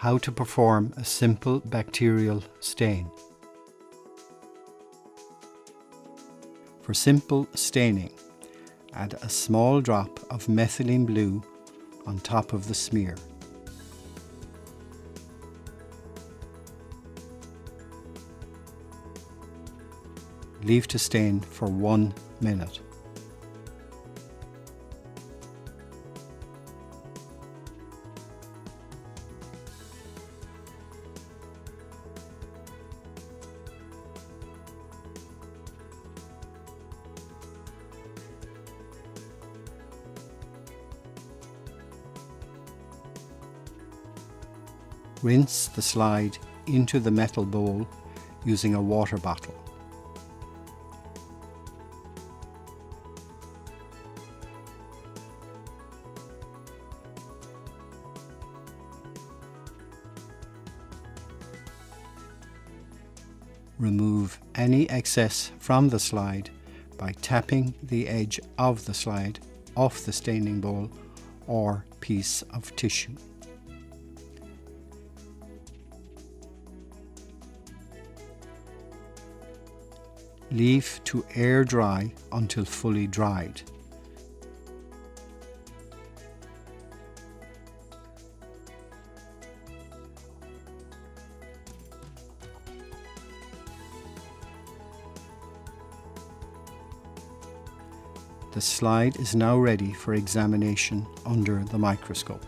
how to perform a simple bacterial stain. For simple staining, add a small drop of methylene blue on top of the smear. Leave to stain for 1 minute. Rinse the slide into the metal bowl using a water bottle. Remove any excess from the slide by tapping the edge of the slide off the staining bowl or piece of tissue. Leave to air dry until fully dried. The slide is now ready for examination under the microscope.